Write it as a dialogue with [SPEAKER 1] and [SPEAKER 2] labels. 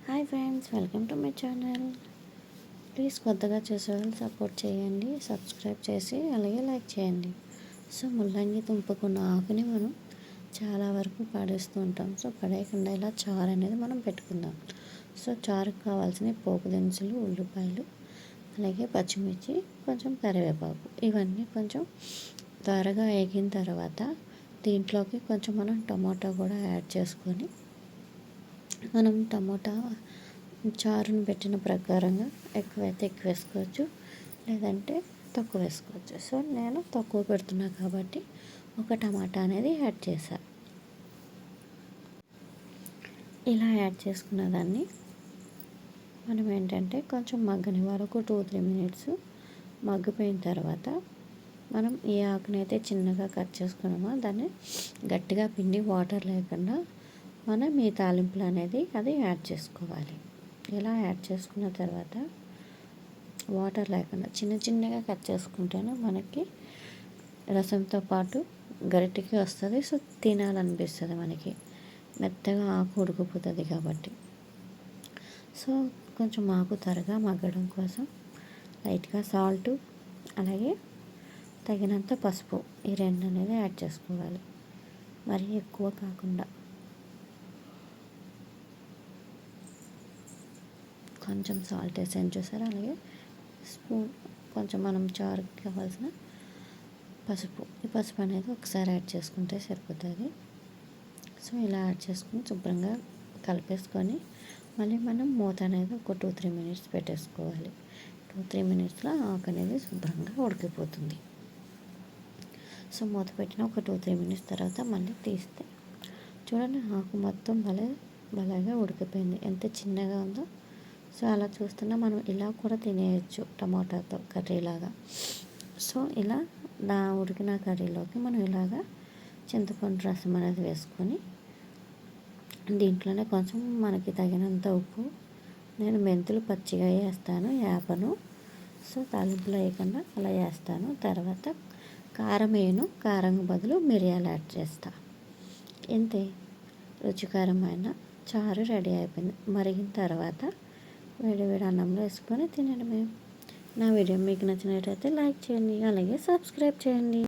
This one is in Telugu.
[SPEAKER 1] Hi friends, welcome to my channel. Please కొత్తగా చూసేవాళ్ళు సపోర్ట్ చేయండి, సబ్స్క్రైబ్ చేసి అలాగే లైక్ చేయండి. సో ముల్లంగి తుంపుకున్న ఆకుని మనం చాలా వరకు పడేస్తూ ఉంటాం. సో పడేయకుండా ఇలా చారు అనేది మనం పెట్టుకుందాం. సో చారుకు కావాల్సిన పోపు దినుసులు, ఉల్లిపాయలు, అలాగే పచ్చిమిర్చి, కొంచెం కరివేపాకు, ఇవన్నీ కొంచెం త్వరగా వేగిన తర్వాత దీంట్లోకి కొంచెం మనం టమాటా కూడా యాడ్ చేసుకొని మనం టమోటా చారుని పెట్టిన ప్రకారంగా ఎక్కువైతే ఎక్కువ వేసుకోవచ్చు, లేదంటే తక్కువ వేసుకోవచ్చు. సో నేను తక్కువ పెడుతున్నా కాబట్టి ఒక టమాటా అనేది యాడ్ చేశాను. ఇలా యాడ్ చేసుకున్న దాన్ని మనం ఏంటంటే కొంచెం మగ్గని వరకు 2-3 మినిట్స్ మగ్గిపోయిన తర్వాత మనం ఏ ఆకునైతే చిన్నగా కట్ చేసుకున్నామో దాన్ని గట్టిగా పిండి వాటర్ లేకుండా మనం ఈ తాలింపులు అనేది అది యాడ్ చేసుకోవాలి. ఇలా యాడ్ చేసుకున్న తర్వాత వాటర్ లేకుండా చిన్న చిన్నగా కట్ చేసుకుంటేనే మనకి రసంతో పాటు గరిటెకి వస్తుంది. సో తినాలనిపిస్తుంది మనకి, మెత్తగా ఆకు ఉడికిపోతుంది కాబట్టి. సో కొంచెం ఆకు త్వరగా మగ్గడం కోసం లైట్గా సాల్ట్, అలాగే తగినంత పసుపు, ఈ రెండు అనేది యాడ్ చేసుకోవాలి. మరీ ఎక్కువ కాకుండా కొంచెం సాల్ట్ వేసాను చూసారా, అలాగే స్పూన్ కొంచెం మనం చారుకి కావాల్సిన పసుపు, ఈ పసుపు అనేది ఒకసారి యాడ్ చేసుకుంటే సరిపోతుంది. సో ఇలా యాడ్ చేసుకుని శుభ్రంగా కలిపేసుకొని మళ్ళీ మనం మూత అనేది ఒక 2-3 మినిట్స్ పెట్టేసుకోవాలి. 2-3 మినిట్స్లో ఆకు అనేది శుభ్రంగా ఉడికిపోతుంది. సో మూత పెట్టిన ఒక 2-3 మినిట్స్ తర్వాత మళ్ళీ తీస్తే చూడండి, ఆకు మొత్తం భలేగా ఉడికిపోయింది. ఎంత చిన్నగా ఉందో. సో అలా చూస్తున్నా మనం ఇలా కూడా తినేయచ్చు టమాటాతో కర్రీలాగా. సో ఇలా ఉడికిన కర్రీలోకి మనం ఇలాగా చింతపండు రసం అనేది వేసుకొని దీంట్లోనే కొంచెం మనకి తగినంత ఉప్పు, నేను మెంతులు పచ్చిగా వేస్తాను, వేపను. సో తాలింపులో వేయకుండా అలా వేస్తాను. తర్వాత కారం వేయను, కారం బదులు మిరియాలు యాడ్ చేస్తా. ఇంతే, రుచికరమైన చారు రెడీ అయిపోయింది. మరిగిన తర్వాత వేడి వేడి అన్నంలో వేసుకొని తినడమే. నా వీడియో మీకు నచ్చినట్టయితే లైక్ చేయండి, అలాగే సబ్స్క్రైబ్ చేయండి.